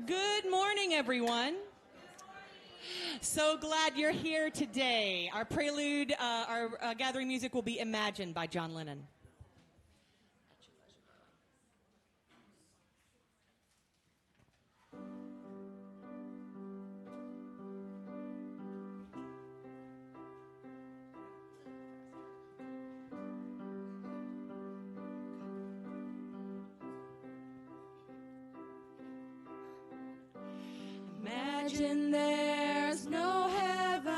Good morning, everyone. So glad you're here today. Our prelude, our gathering music will be Imagine by John Lennon. Imagine there's no heaven.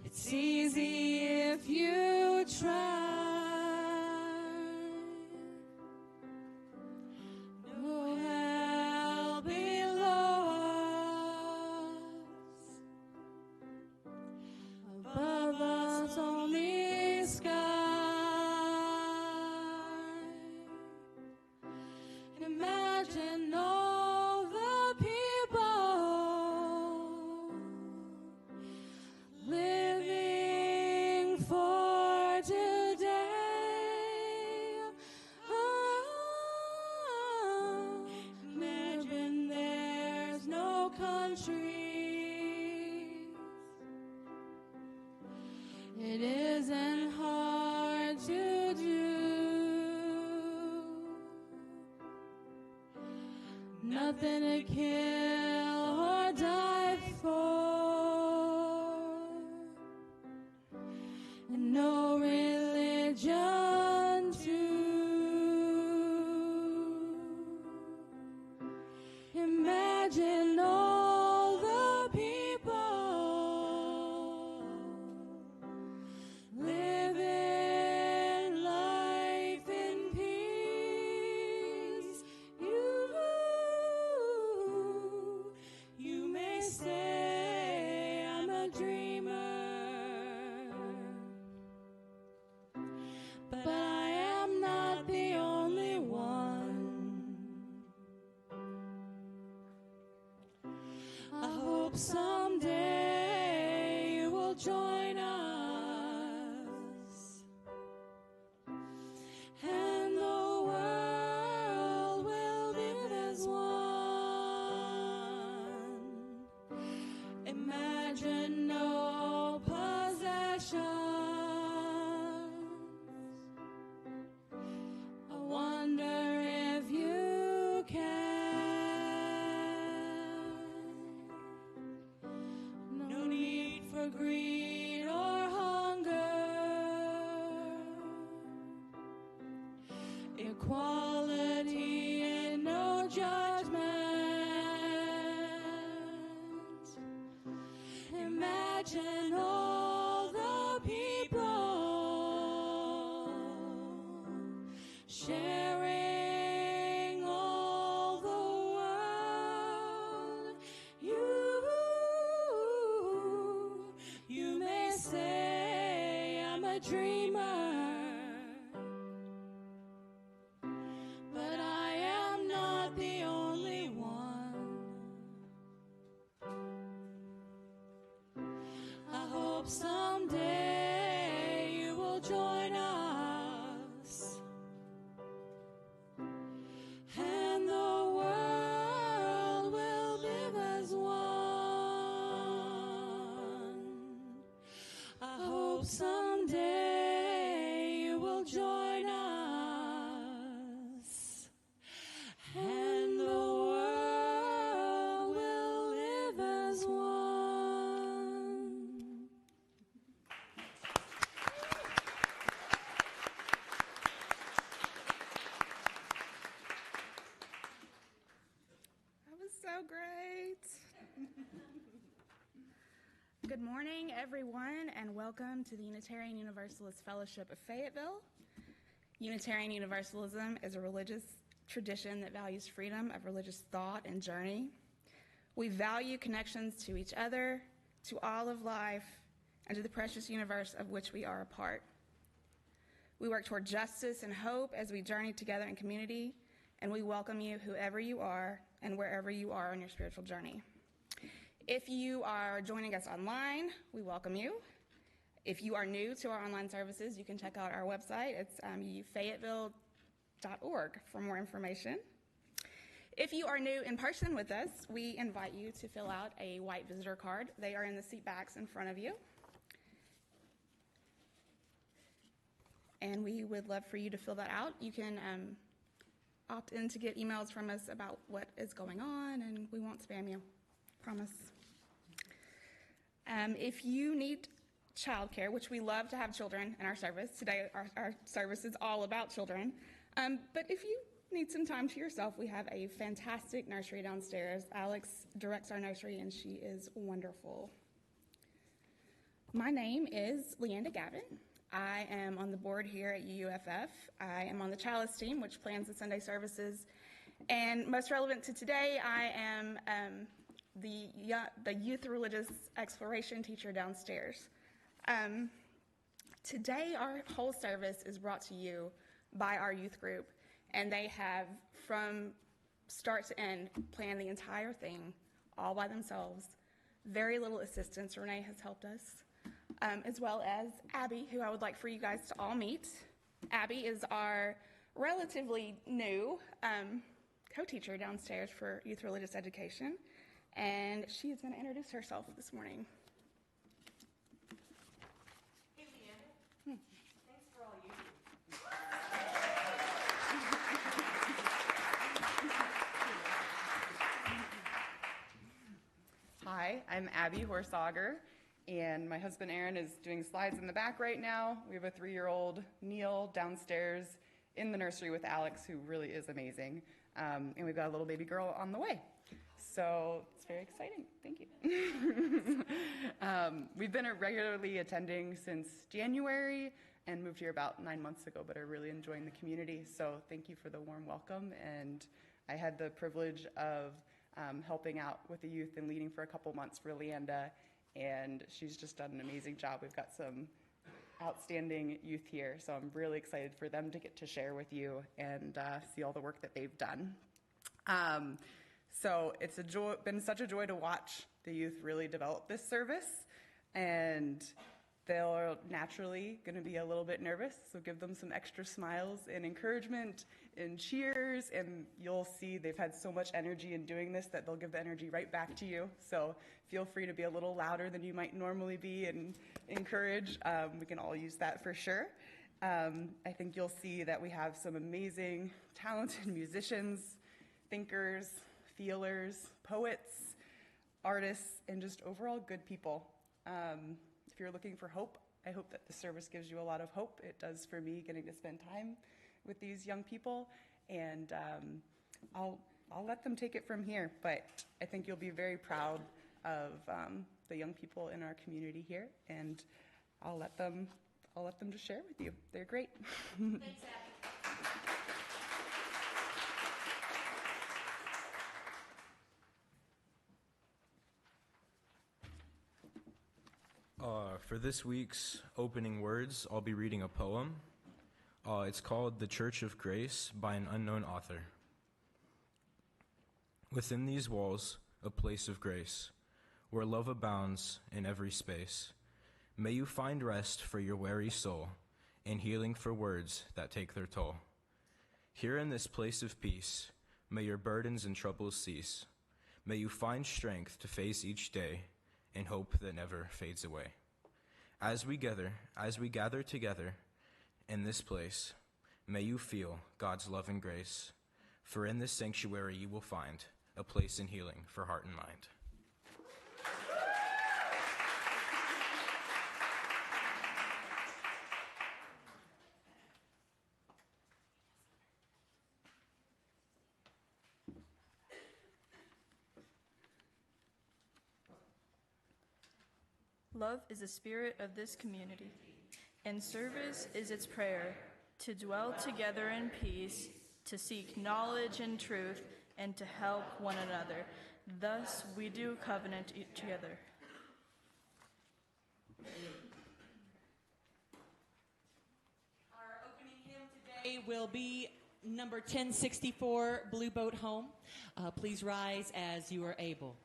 It's easy if you try. No hell below us. Above us only sky. Imagine all the people living for today. Oh, imagine there's no countries. It isn't hard to do. Nothing to kill or die for, and no religion too. Imagine all the people living life in peace. You may say I'm a dreamer, but I am not the only one. I hope someday you will join us, and the world will live as one. Imagine no possessions. I wonder if you can. No need for greed or hunger. Equality and no judgment. Imagine all the people sharing all the world. You may say I'm a dreamer, but I am not the only one. I hope someday you will join us, and the world will live as one. I hope someday you will join us, and the world will live as one. That was so great. Good morning, everyone, and welcome to the Unitarian Universalist Fellowship of Fayetteville. Unitarian Universalism is a religious tradition that values freedom of religious thought and journey. We value connections to each other, to all of life, and to the precious universe of which we are a part. We work toward justice and hope as we journey together in community, and we welcome you, whoever you are and wherever you are on your spiritual journey. If you are joining us online, we welcome you. If you are new to our online services, you can check out our website. It's Fayetteville youthreligiousfellowship.org for more information. If you are new in person with us, we invite you to fill out a white visitor card. They are in the seat backs in front of you. And we would love for you to fill that out. You can opt in to get emails from us about what is going on, and we won't spam you, promise. If you need childcare, which we love to have children in our service, today our service is all about children, but if you need some time to yourself, we have a fantastic nursery downstairs. Alex directs our nursery, and she is wonderful. My name is Leanda Gavin. I am on the board here at UUFF. I am on the Chalice team, which plans the Sunday services. And most relevant to today, I am the youth religious exploration teacher downstairs. Today, our whole service is brought to you by our youth group, and they have, from start to end, planned the entire thing all by themselves. Very little assistance. Renee has helped us. As well as Abby, who I would like for you guys to all meet. Abby is our relatively new co-teacher downstairs for youth religious education, and she is going to introduce herself this morning. Hey, Leanna. Thanks for all you do. Hi, I'm Abby Horsager, and my husband Aaron is doing slides in the back right now. We have a 3-year-old, Neil, downstairs in the nursery with Alex, who really is amazing. And we've got a little baby girl on the way. So it's very exciting. Thank you. We've been regularly attending since January and moved here about 9 months ago, but are really enjoying the community. So thank you for the warm welcome. And I had the privilege of helping out with the youth and leading for a couple months for Leanda, and she's just done an amazing job. We've got some outstanding youth here, so I'm really excited for them to get to share with you and see all the work that they've done. So it's been such a joy to watch the youth really develop this service, and they're naturally going to be a little bit nervous, so give them some extra smiles and encouragement and cheers, and you'll see they've had so much energy in doing this that they'll give the energy right back to you. So feel free to be a little louder than you might normally be and encourage. We can all use that for sure. I think you'll see that we have some amazing, talented musicians, thinkers, feelers, poets, artists, and just overall good people. If you're looking for hope, I hope that the service gives you a lot of hope. It does for me, getting to spend time with these young people, and I'll let them take it from here. But I think you'll be very proud of the young people in our community here, and I'll let them just share with you. They're great. Thanks, Abby. For this week's opening words, I'll be reading a poem. It's called The Church of Grace by an unknown author. Within these walls, a place of grace, where love abounds in every space. May you find rest for your weary soul, and healing for words that take their toll. Here in this place of peace, may your burdens and troubles cease. May you find strength to face each day, and hope that never fades away. As we gather together in this place, may you feel God's love and grace, for in this sanctuary you will find a place in healing for heart and mind. Love is the spirit of this community, and service is its prayer, to dwell together in peace, to seek knowledge and truth, and to help one another. Thus we do covenant together. Our opening hymn today will be number 1064, Blue Boat Home. Please rise as you are able.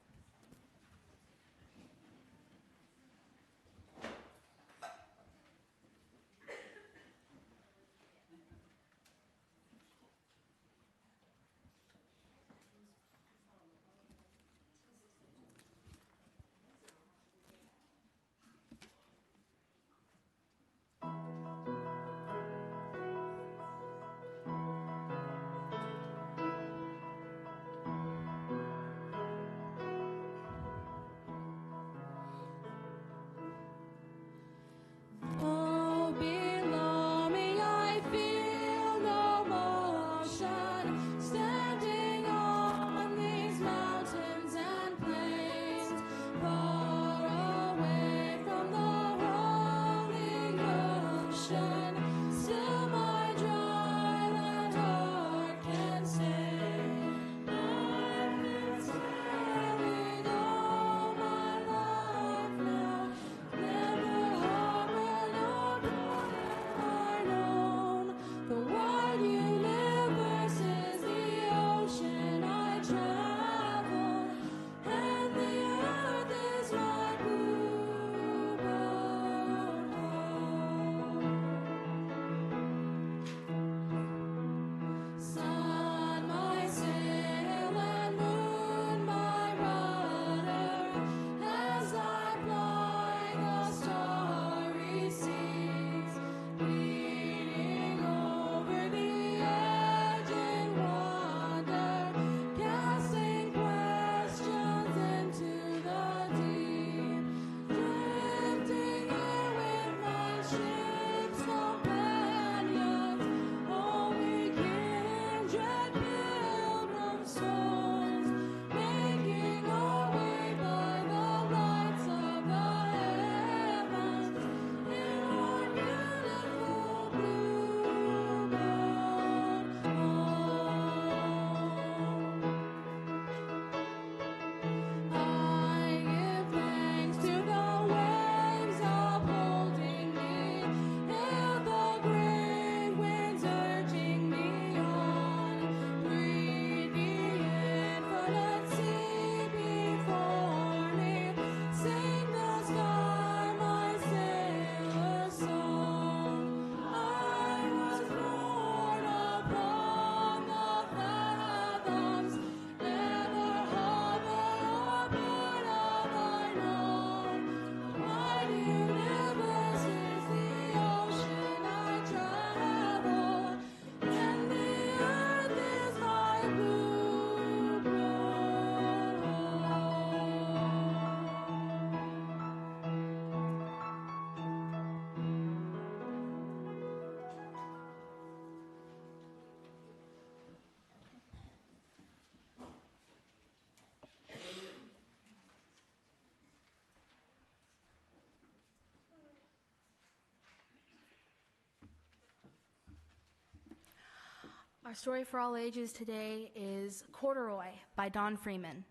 Our story for all ages today is Corduroy by Don Freeman.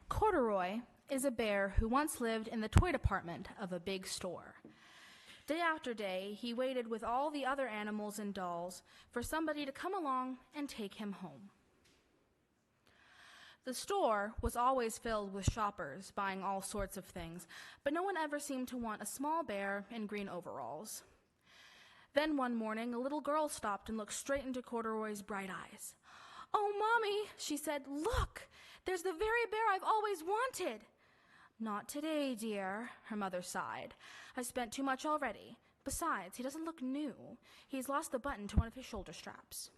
Corduroy is a bear who once lived in the toy department of a big store. Day after day, he waited with all the other animals and dolls for somebody to come along and take him home. The store was always filled with shoppers buying all sorts of things, but no one ever seemed to want a small bear in green overalls. Then one morning, a little girl stopped and looked straight into Corduroy's bright eyes. "Oh, Mommy," she said, "look, there's the very bear I've always wanted." "Not today, dear," her mother sighed. "I spent too much already. Besides, he doesn't look new. He's lost the button to one of his shoulder straps."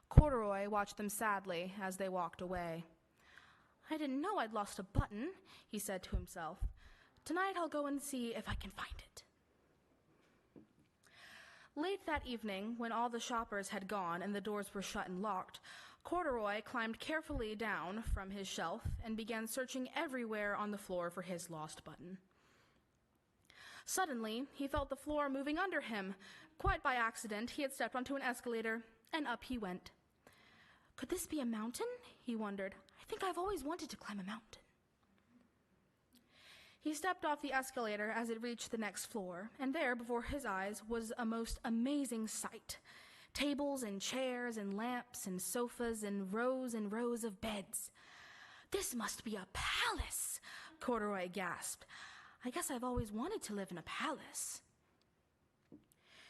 Corduroy watched them sadly as they walked away. "I didn't know I'd lost a button," he said to himself. "Tonight I'll go and see if I can find it." Late that evening, when all the shoppers had gone and the doors were shut and locked, Corduroy climbed carefully down from his shelf and began searching everywhere on the floor for his lost button. Suddenly, he felt the floor moving under him. Quite by accident, he had stepped onto an escalator, and up he went. Could this be a mountain? He wondered. I think I've always wanted to climb a mountain. He stepped off the escalator as it reached the next floor, and there, before his eyes, was a most amazing sight. Tables and chairs and lamps and sofas and rows of beds. "This must be a palace," Corduroy gasped. "I guess I've always wanted to live in a palace."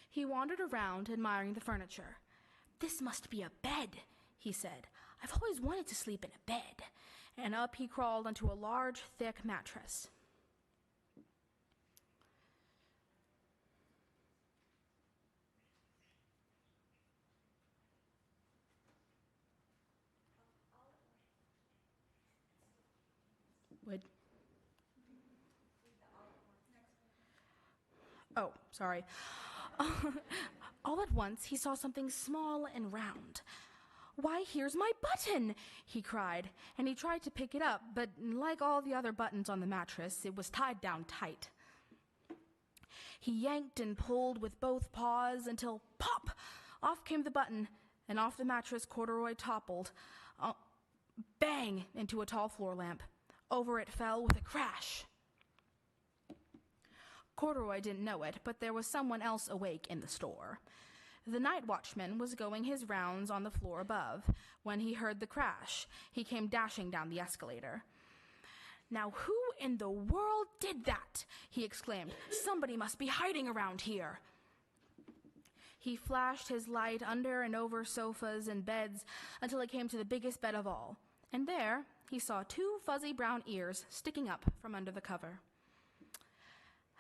He wandered around, admiring the furniture. "This must be a bed," he said. "I've always wanted to sleep in a bed." And up he crawled onto a large, thick mattress. Oh, sorry. All at once, he saw something small and round. "Why, here's my button!" he cried, and he tried to pick it up, but like all the other buttons on the mattress, it was tied down tight. He yanked and pulled with both paws until, pop, off came the button, and off the mattress Corduroy toppled, bang, into a tall floor lamp. Over it fell with a crash. Corduroy didn't know it, but there was someone else awake in the store. The night watchman was going his rounds on the floor above. When he heard the crash, he came dashing down the escalator. "Now who in the world did that?" he exclaimed. "Somebody must be hiding around here." He flashed his light under and over sofas and beds until it came to the biggest bed of all, and there he saw 2 fuzzy brown ears sticking up from under the cover.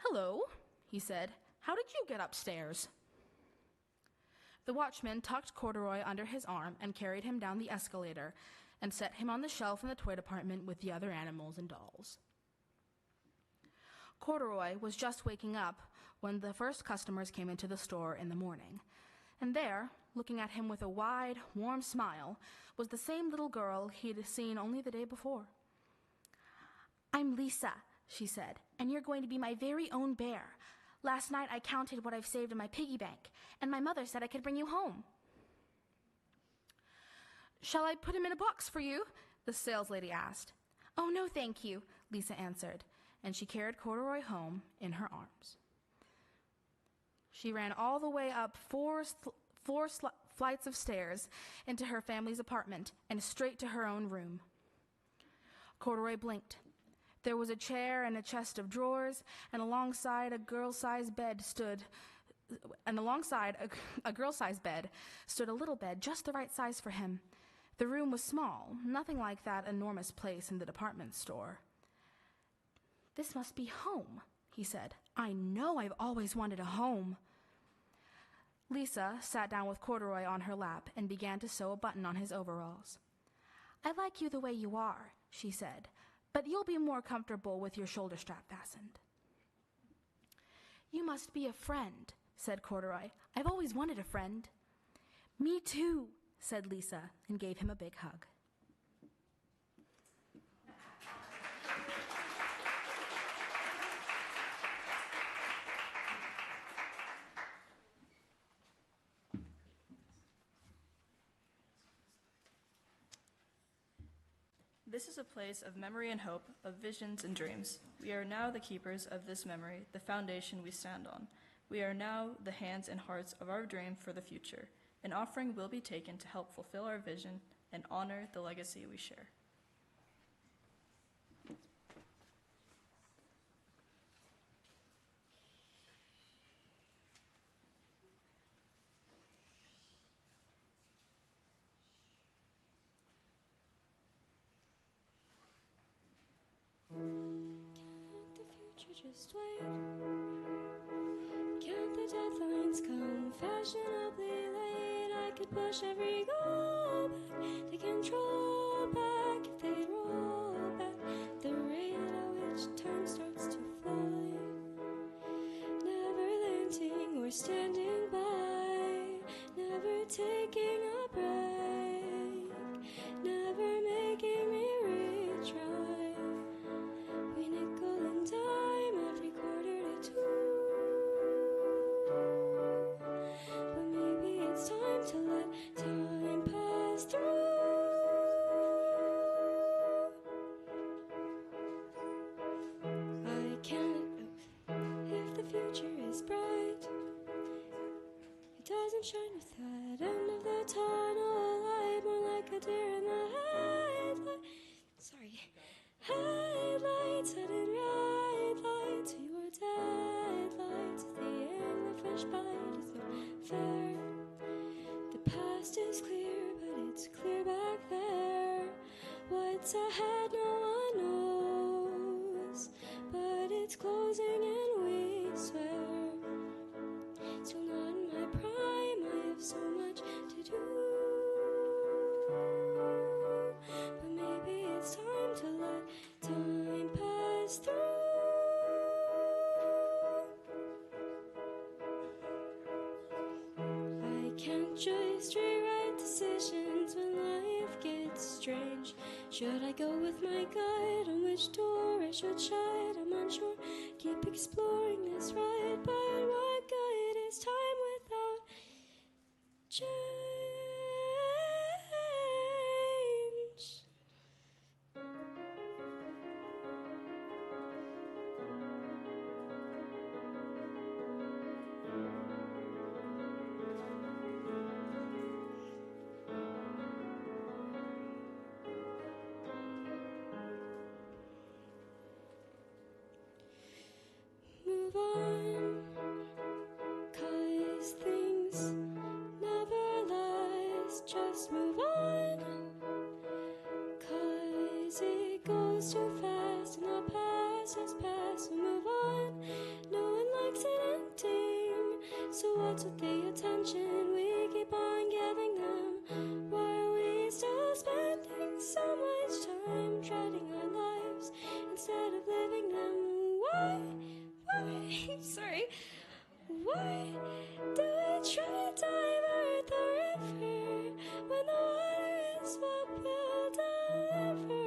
"Hello," he said. "How did you get upstairs?" The watchman tucked Corduroy under his arm and carried him down the escalator and set him on the shelf in the toy department with the other animals and dolls. Corduroy was just waking up when the first customers came into the store in the morning. And there, looking at him with a wide, warm smile, was the same little girl he'd seen only the day before. "I'm Lisa," she said, "and you're going to be my very own bear. Last night I counted what I've saved in my piggy bank, and my mother said I could bring you home." "Shall I put him in a box for you?" the saleslady asked. "Oh, no, thank you," Lisa answered, and she carried Corduroy home in her arms. She ran all the way up four flights of stairs into her family's apartment and straight to her own room. Corduroy blinked. There was a chair and a chest of drawers, and alongside a girl-sized bed stood a little bed just the right size for him. The room was small, nothing like that enormous place in the department store. "This must be home," he said. "I know I've always wanted a home." Lisa sat down with Corduroy on her lap and began to sew a button on his overalls. "I like you the way you are," she said, "but you'll be more comfortable with your shoulder strap fastened." "You must be a friend," said Corduroy. "I've always wanted a friend." "Me too," said Lisa, and gave him a big hug. This is a place of memory and hope, of visions and dreams. We are now the keepers of this memory, the foundation we stand on. We are now the hands and hearts of our dream for the future. An offering will be taken to help fulfill our vision and honor the legacy we share. Just wait. Can't the deadlines come fashionably late? I could push every goal back, the control back if they roll back the rate at which time starts to fly. Never landing or standing by, never taking a break, never making me retry. We nickel and dime every quarter to two, but maybe it's time to let time pass through. I can't if the future is bright. It doesn't shine with that end of the tunnel light, more like a deer in the headlight. Sorry. Headlights, sudden red lights, your deadlights. The anglerfish bite is no fair. The past is clear, but it's clear back there. What's ahead, no one knows, but it's closing and we swear. Still not in my prime, I have so much to do. But maybe it's time to let time pass through. I can't just rewrite decisions when life gets strange. Should I go with my gut on which door I should shut? I'm unsure. Keep exploring this ride, but what good is time without change? Move on, 'cause things never last. Just move on, 'cause it goes too fast and the past has passed. So move on, no one likes it ending. So what's with the attention we keep on giving them? Why are we still spending so much time treading our lives instead of living them? Why? Sorry. Why do we try to divert the river when the water is what will deliver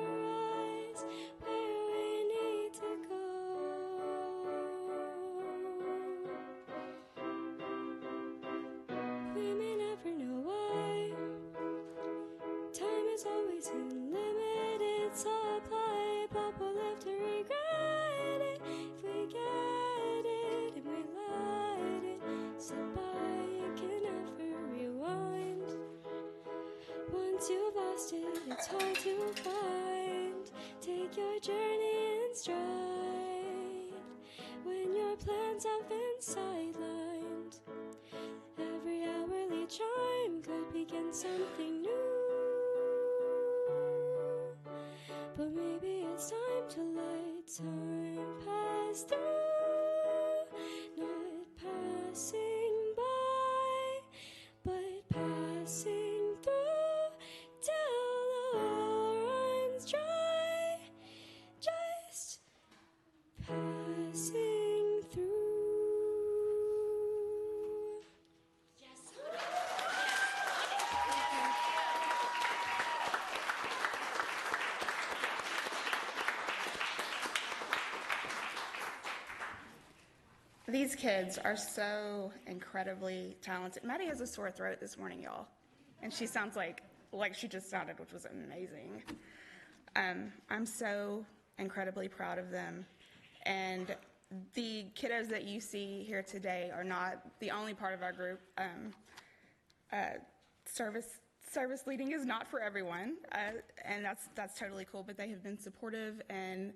us where we need to go? We may never know why. Time is always in limited supply, but we'll live to regret it if we get it and we let it slip by. You can never rewind. Once you've lost it, it's hard to find. Take your journey in stride when your plans have been sidelined. Every hourly chime could begin something new. But maybe it's time to let time pass through. Not passing by, but passing through till the well runs dry. Just passing through. These kids are so incredibly talented. Maddie has a sore throat this morning, y'all, and she sounds like she just sounded, which was amazing. I'm so incredibly proud of them. And the kiddos that you see here today are not the only part of our group. Service leading is not for everyone, and that's totally cool, but they have been supportive and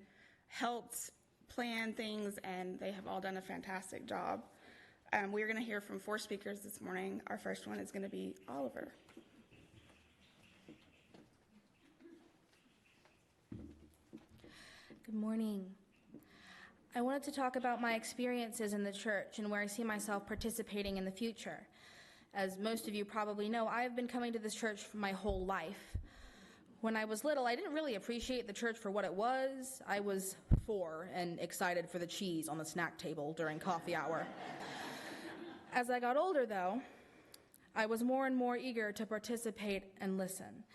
helped plan things, and they have all done a fantastic job. We're going to hear from 4 speakers this morning. Our first one is going to be Oliver. Good morning. I wanted to talk about my experiences in the church and where I see myself participating in the future. As most of you probably know, I have been coming to this church for my whole life. When I was little, I didn't really appreciate the church for what it was. I was 4 and excited for the cheese on the snack table during coffee hour. As I got older, though, I was more and more eager to participate and listen.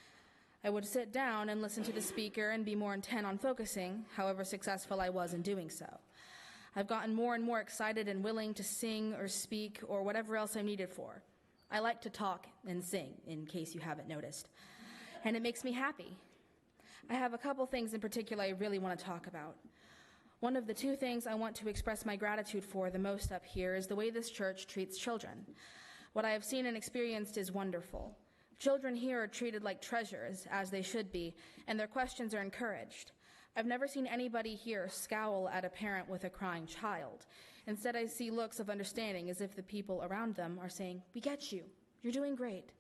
I would sit down and listen to the speaker and be more intent on focusing, however successful I was in doing so. I've gotten more and more excited and willing to sing or speak or whatever else I'm needed for. I like to talk and sing, in case you haven't noticed, and it makes me happy. I have a couple things in particular I really want to talk about. One of the 2 things I want to express my gratitude for the most up here is the way this church treats children. What I have seen and experienced is wonderful. Children here are treated like treasures, as they should be, and their questions are encouraged. I've never seen anybody here scowl at a parent with a crying child. Instead, I see looks of understanding as if the people around them are saying, "We get you. You're doing great."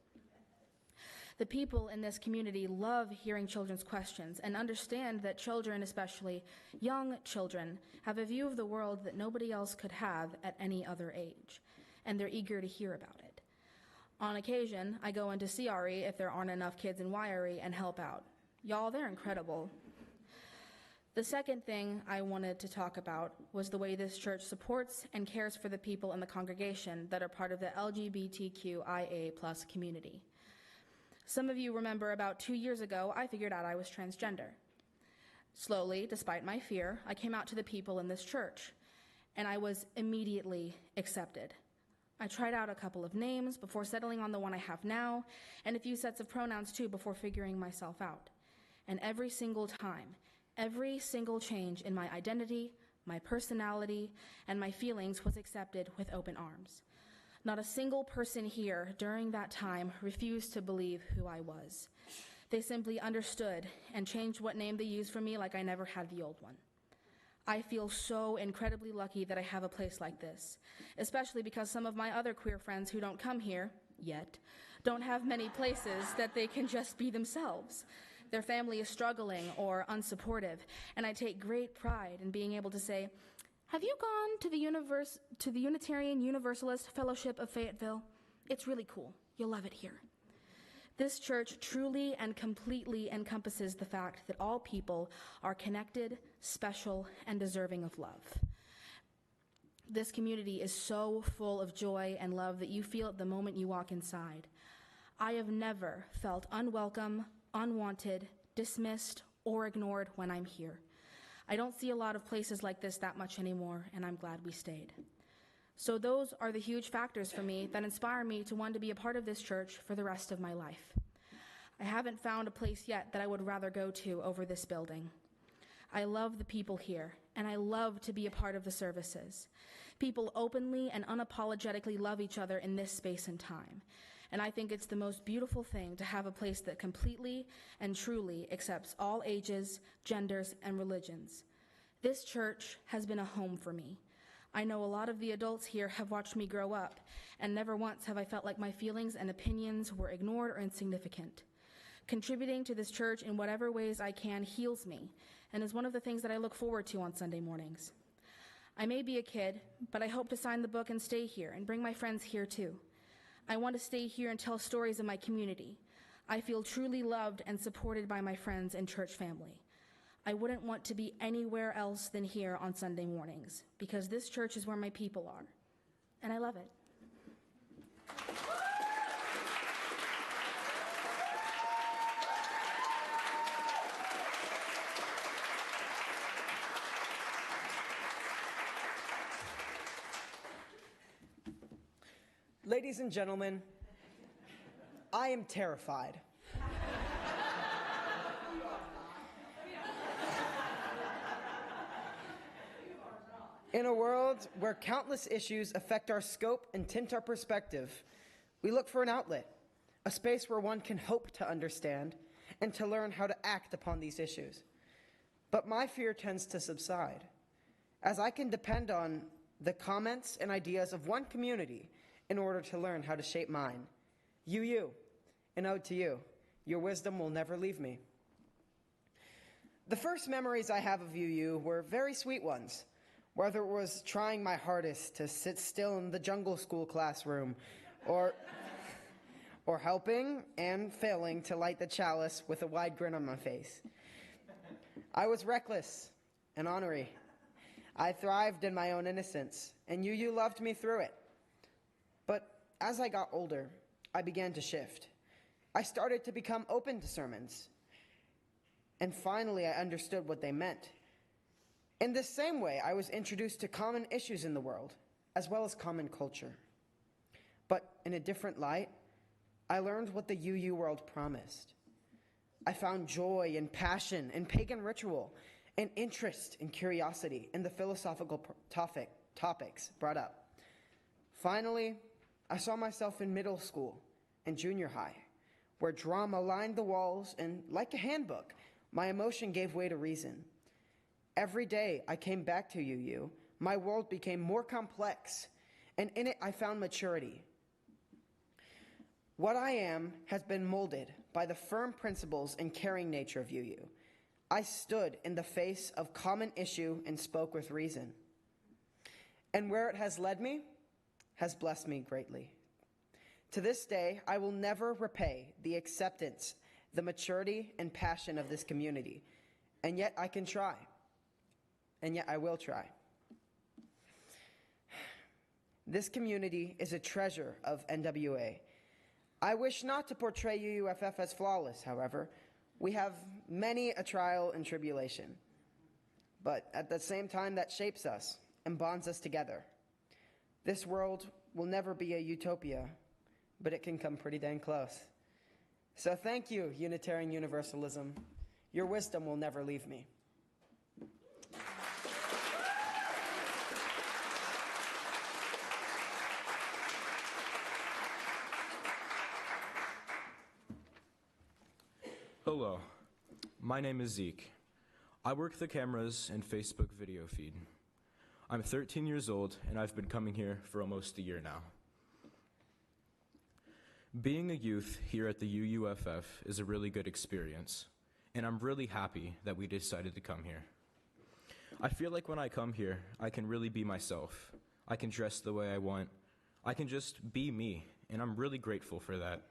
The people in this community love hearing children's questions and understand that children, especially young children, have a view of the world that nobody else could have at any other age, and they're eager to hear about it. On occasion, I go into CRE if there aren't enough kids in YRE and help out. Y'all, they're incredible. The second thing I wanted to talk about was the way this church supports and cares for the people in the congregation that are part of the LGBTQIA+ community. Some of you remember about 2 years ago, I figured out I was transgender. Slowly, despite my fear, I came out to the people in this church, and I was immediately accepted. I tried out a couple of names before settling on the one I have now, and a few sets of pronouns too before figuring myself out. And every single time, every single change in my identity, my personality, and my feelings was accepted with open arms. Not a single person here during that time refused to believe who I was. They simply understood and changed what name they used for me like I never had the old one. I feel so incredibly lucky that I have a place like this, especially because some of my other queer friends who don't come here, yet, don't have many places that they can just be themselves. Their family is struggling or unsupportive, and I take great pride in being able to say, "Have you gone to the Unitarian Universalist Fellowship of Fayetteville? It's really cool. You'll love it here." This church truly and completely encompasses the fact that all people are connected, special, and deserving of love. This community is so full of joy and love that you feel it the moment you walk inside. I have never felt unwelcome, unwanted, dismissed, or ignored when I'm here. I don't see a lot of places like this that much anymore, and I'm glad we stayed. So those are the huge factors for me that inspire me to want to be a part of this church for the rest of my life. I haven't found a place yet that I would rather go to over this building. I love the people here, and I love to be a part of the services. People openly and unapologetically love each other in this space and time. And I think it's the most beautiful thing to have a place that completely and truly accepts all ages, genders, and religions. This church has been a home for me. I know a lot of the adults here have watched me grow up, and never once have I felt like my feelings and opinions were ignored or insignificant. Contributing to this church in whatever ways I can heals me, and is one of the things that I look forward to on Sunday mornings. I may be a kid, but I hope to sign the book and stay here, and bring my friends here too. I want to stay here and tell stories of my community. I feel truly loved and supported by my friends and church family. I wouldn't want to be anywhere else than here on Sunday mornings, because this church is where my people are, and I love it. Ladies and gentlemen, I am terrified. In a world where countless issues affect our scope and tint our perspective, we look for an outlet, a space where one can hope to understand and to learn how to act upon these issues. But my fear tends to subside, as I can depend on the comments and ideas of one community in order to learn how to shape mine. You, an ode to you. Your wisdom will never leave me. The first memories I have of UU were very sweet ones, whether it was trying my hardest to sit still in the jungle school classroom, or helping and failing to light the chalice with a wide grin on my face. I was reckless and ornery. I thrived in my own innocence, and UU loved me through it. But as I got older, I began to shift. I started to become open to sermons, and finally I understood what they meant. In the same way, I was introduced to common issues in the world, as well as common culture. But in a different light, I learned what the UU world promised. I found joy and passion in pagan ritual and interest and curiosity in the philosophical topics brought up. Finally, I saw myself in middle school and junior high, where drama lined the walls and, like a handbook, my emotion gave way to reason. Every day I came back to UU, my world became more complex, and in it I found maturity. What I am has been molded by the firm principles and caring nature of UU. I stood in the face of common issue and spoke with reason. And where it has led me has blessed me greatly. To this day, I will never repay the acceptance, the maturity, and passion of this community. And yet I can try. And yet I will try. This community is a treasure of NWA. I wish not to portray UUFF as flawless, however. We have many a trial and tribulation. But at the same time, that shapes us and bonds us together. This world will never be a utopia, but it can come pretty dang close. So thank you, Unitarian Universalism. Your wisdom will never leave me. Hello, my name is Zeke. I work the cameras and Facebook video feed. I'm 13 years old, and I've been coming here for almost a year now. Being a youth here at the UUFF is a really good experience, and I'm really happy that we decided to come here. I feel like when I come here, I can really be myself. I can dress the way I want. I can just be me, and I'm really grateful for that.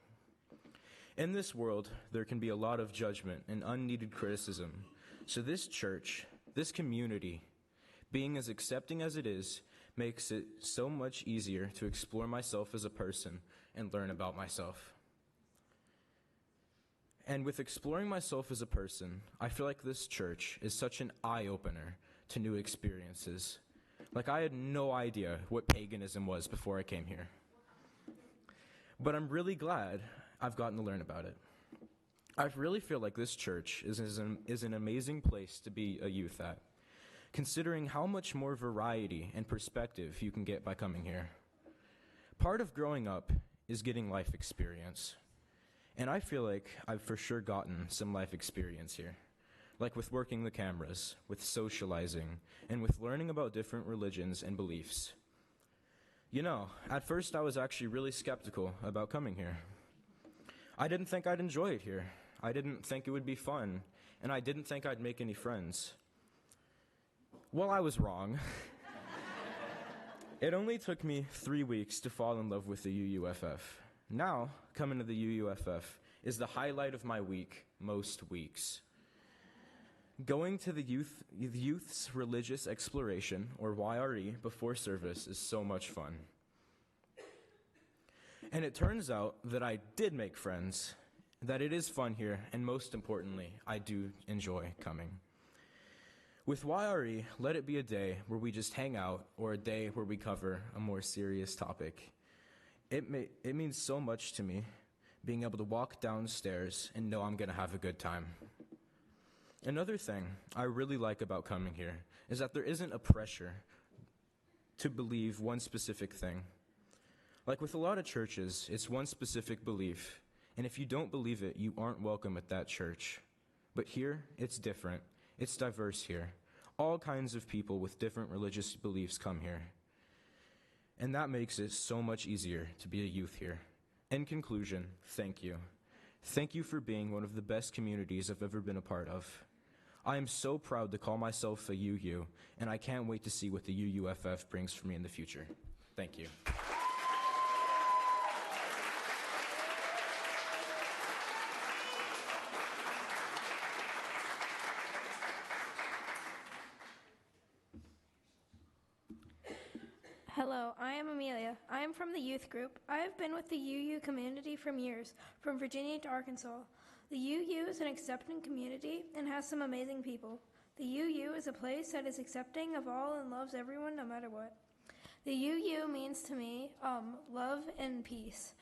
In this world, there can be a lot of judgment and unneeded criticism. So this church, this community, being as accepting as it is, makes it so much easier to explore myself as a person and learn about myself. And with exploring myself as a person, I feel like this church is such an eye-opener to new experiences. Like, I had no idea what paganism was before I came here. But I'm really glad I've gotten to learn about it. I really feel like this church is an amazing place to be a youth at, considering how much more variety and perspective you can get by coming here. Part of growing up is getting life experience, and I feel like I've for sure gotten some life experience here, like with working the cameras, with socializing, and with learning about different religions and beliefs. You know, at first I was actually really skeptical about coming here. I didn't think I'd enjoy it here. I didn't think it would be fun, and I didn't think I'd make any friends. Well, I was wrong. It only took me 3 weeks to fall in love with the UUFF. Now, coming to the UUFF is the highlight of my week, most weeks. Going to the youth's religious exploration, or YRE, before service is so much fun. And it turns out that I did make friends, that it is fun here, and most importantly, I do enjoy coming. With YRE, let it be a day where we just hang out, or a day where we cover a more serious topic. It means so much to me, being able to walk downstairs and know I'm going to have a good time. Another thing I really like about coming here is that there isn't a pressure to believe one specific thing. Like with a lot of churches, it's one specific belief, and if you don't believe it, you aren't welcome at that church. But here, it's different. It's diverse here. All kinds of people with different religious beliefs come here. And that makes it so much easier to be a youth here. In conclusion, thank you. Thank you for being one of the best communities I've ever been a part of. I am so proud to call myself a UU, and I can't wait to see what the UUFF brings for me in the future. Thank you. Hello, I am Amelia. I am from the youth group. I have been with the UU community for years, from Virginia to Arkansas. The UU is an accepting community and has some amazing people. The UU is a place that is accepting of all and loves everyone no matter what. The UU means to me love and peace.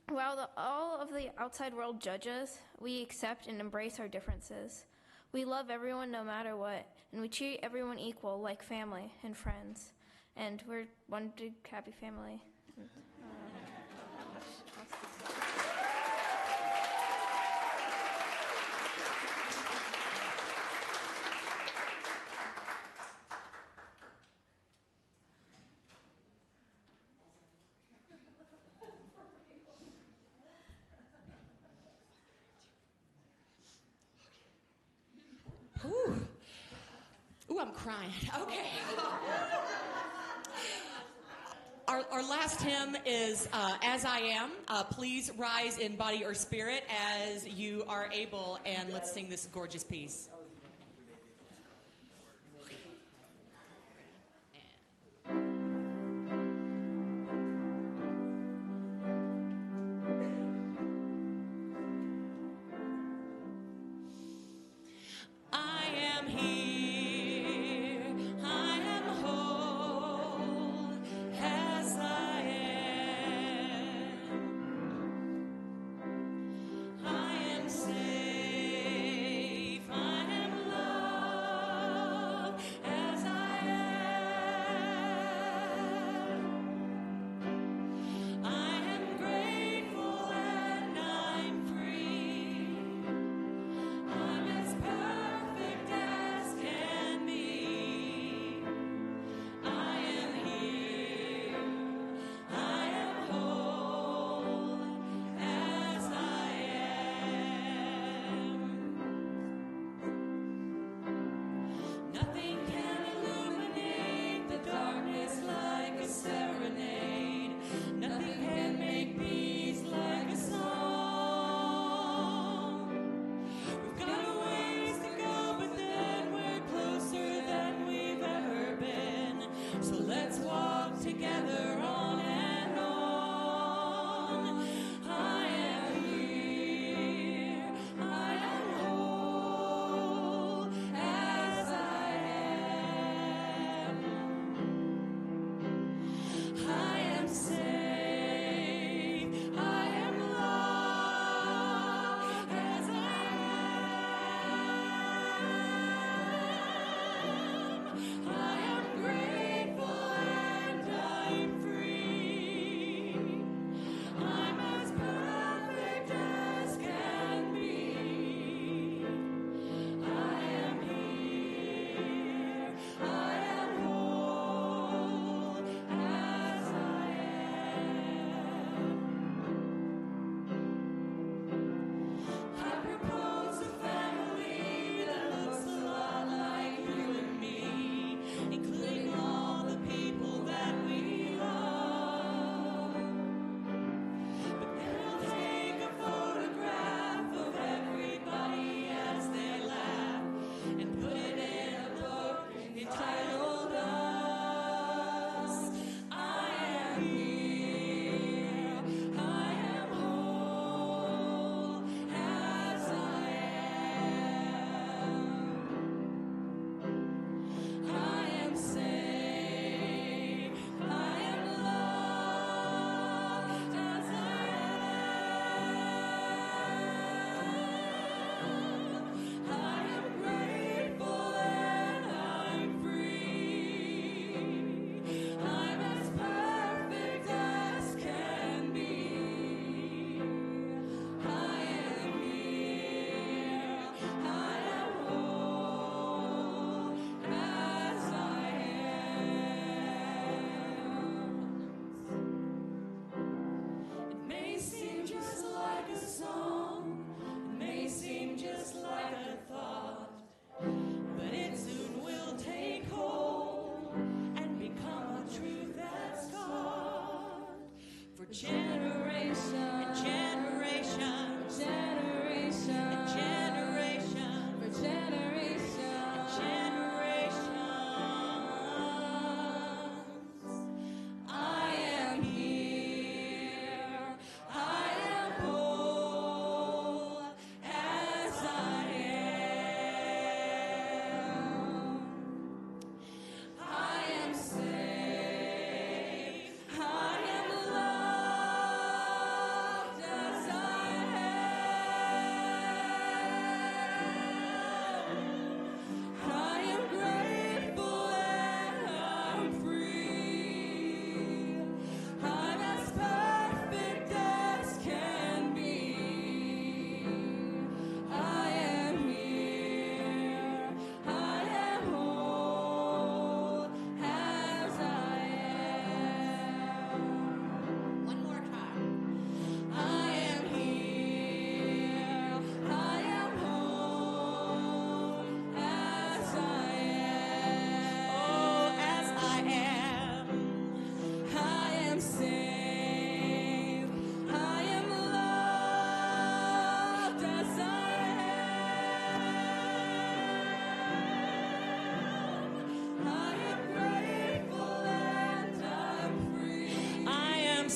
While all of the outside world judges, we accept and embrace our differences. We love everyone no matter what, and we treat everyone equal like family and friends. And we're one big happy family. Ooh, I'm crying. Okay. Our last hymn is As I Am. Please rise in body or spirit as you are able, and let's sing this gorgeous piece. I am here, I am whole, as I am. I am safe, I am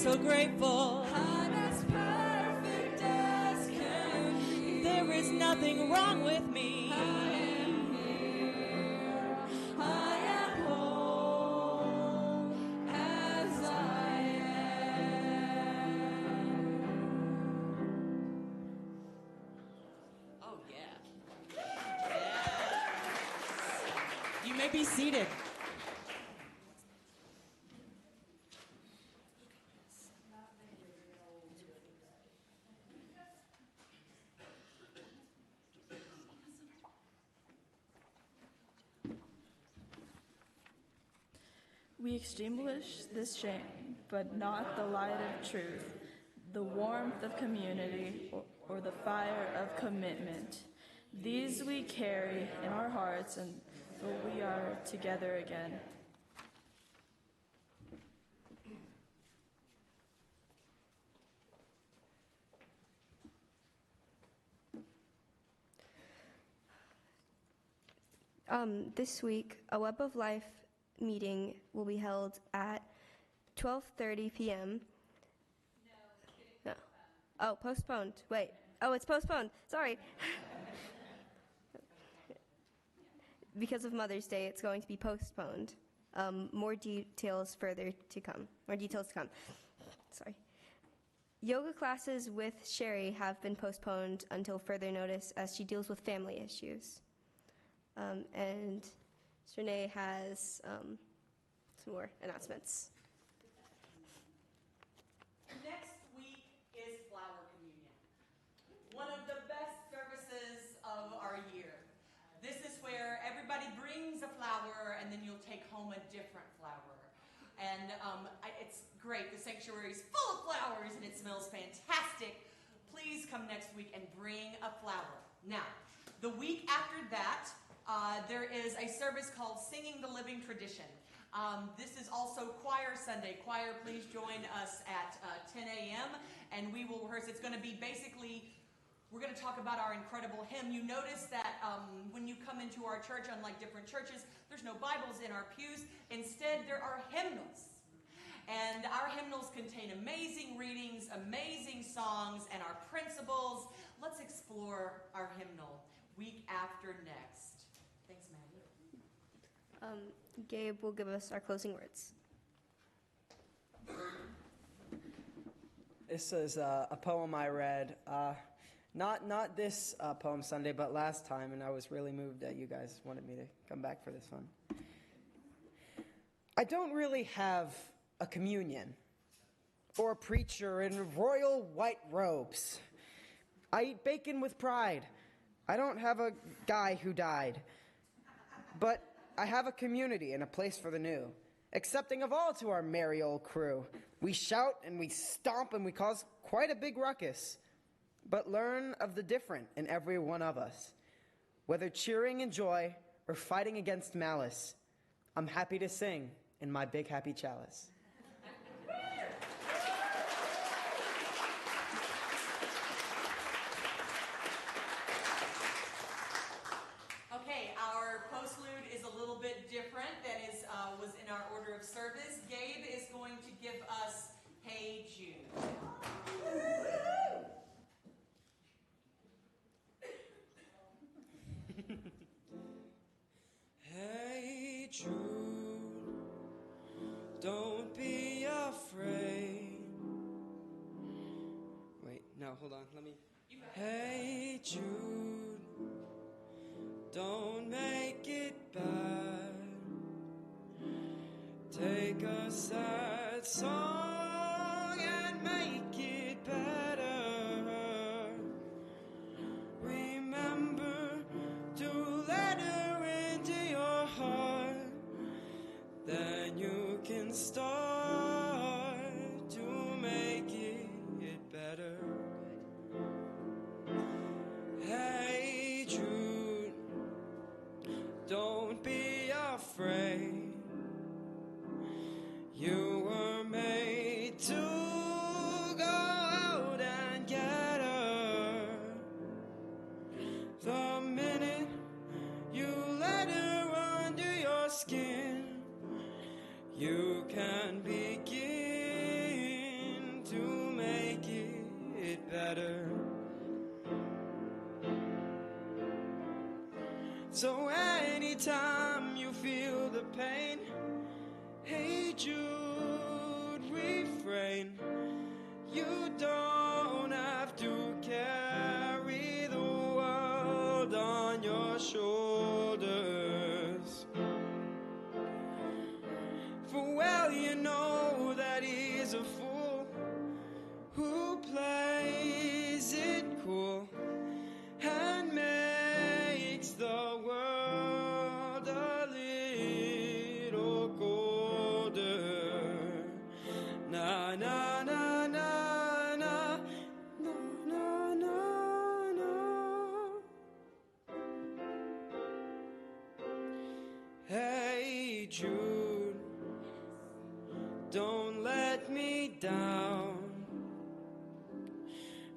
so grateful. I'm as perfect as can be. There is nothing wrong with me. I am here. I am whole as I am. Oh, yeah. You may be seated. We extinguish this shame, but not the light of truth, the warmth of community, or the fire of commitment. These we carry in our hearts until we are together again. This week, a Web of Life meeting will be held at 12:30 p.m. No. Oh, postponed. Wait. Oh, it's postponed. Sorry. Because of Mother's Day, it's going to be postponed. More details to come. Sorry. Yoga classes with Sherry have been postponed until further notice as she deals with family issues. And Renee has some more announcements. Next week is Flower Communion, one of the best services of our year. This is where everybody brings a flower and then you'll take home a different flower. And it's great. The sanctuary is full of flowers and it smells fantastic. Please come next week and bring a flower. Now, the week after that, there is a service called Singing the Living Tradition. This is also Choir Sunday. Choir, please join us at 10 a.m. and we will rehearse. It's going to be basically, we're going to talk about our incredible hymn. You notice that when you come into our church, unlike different churches, there's no Bibles in our pews. Instead, there are hymnals. And our hymnals contain amazing readings, amazing songs, and our principles. Let's explore our hymnal week after next. Thanks, Maggie. Gabe will give us our closing words. This is a poem I read, not this poem Sunday, but last time, and I was really moved that you guys wanted me to come back for this one. I don't really have a communion or a preacher in royal white robes. I eat bacon with pride. I don't have a guy who died. But I have a community and a place for the new, accepting of all to our merry old crew. We shout and we stomp and we cause quite a big ruckus, but learn of the different in every one of us. Whether cheering in joy or fighting against malice, I'm happy to sing in my big happy chalice. Okay, our postlude is a little bit different than was in our order of service. Gabe is going to give us Hey Jude. Hey Jude, don't be afraid. Wait, no, hold on, let me. Hey Jude, don't make it bad. Take a sad song and make it better. Remember to let her into your heart. Then you can start to make it better. Hey Jude, don't be afraid. You were made to go out and get her. The minute you let her under your skin, you can begin So anytime you feel the pain, hey Jude, refrain. You don't have to carry the world on your shoulders. For well you know that he's a fool who plays it cool and makes the world a little colder. Na na na na na na na na. Hey Jude, don't let me down.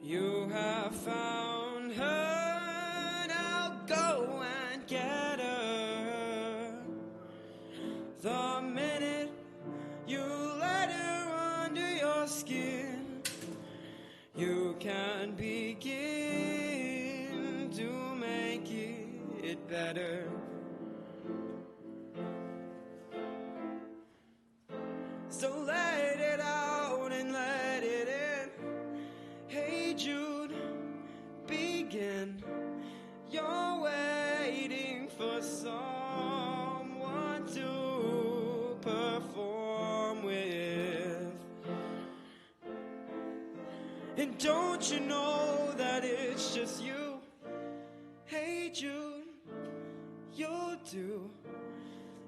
You have found her, now go and get her. The minute you let her under your skin, you can begin to make it better. So let it out and let it in. Hey Jude, begin. You're waiting for someone to perform with. And don't you know that it's just you? Hey Jude, you'll do.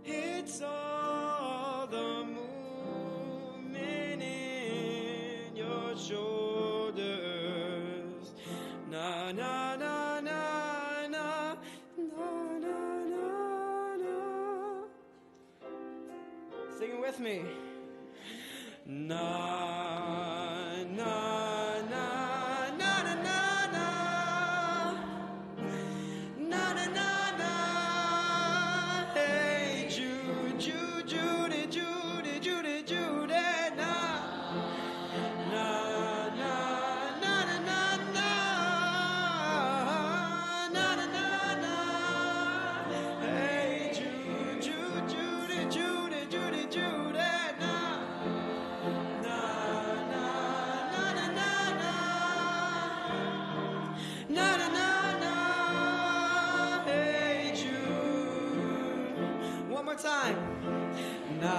It's all the movement in your shoulders. Na na na na na na na na. Sing it with me. Na na na na na na na na na na. Hey Jude, Jude, Judy, Judy, Judy, Judy, na na na na na na na na na na. Hey Jude, Jude, Judy, Judy, Judy, Judy, na na na na na na na na na na. Hey Jude, one more time. Na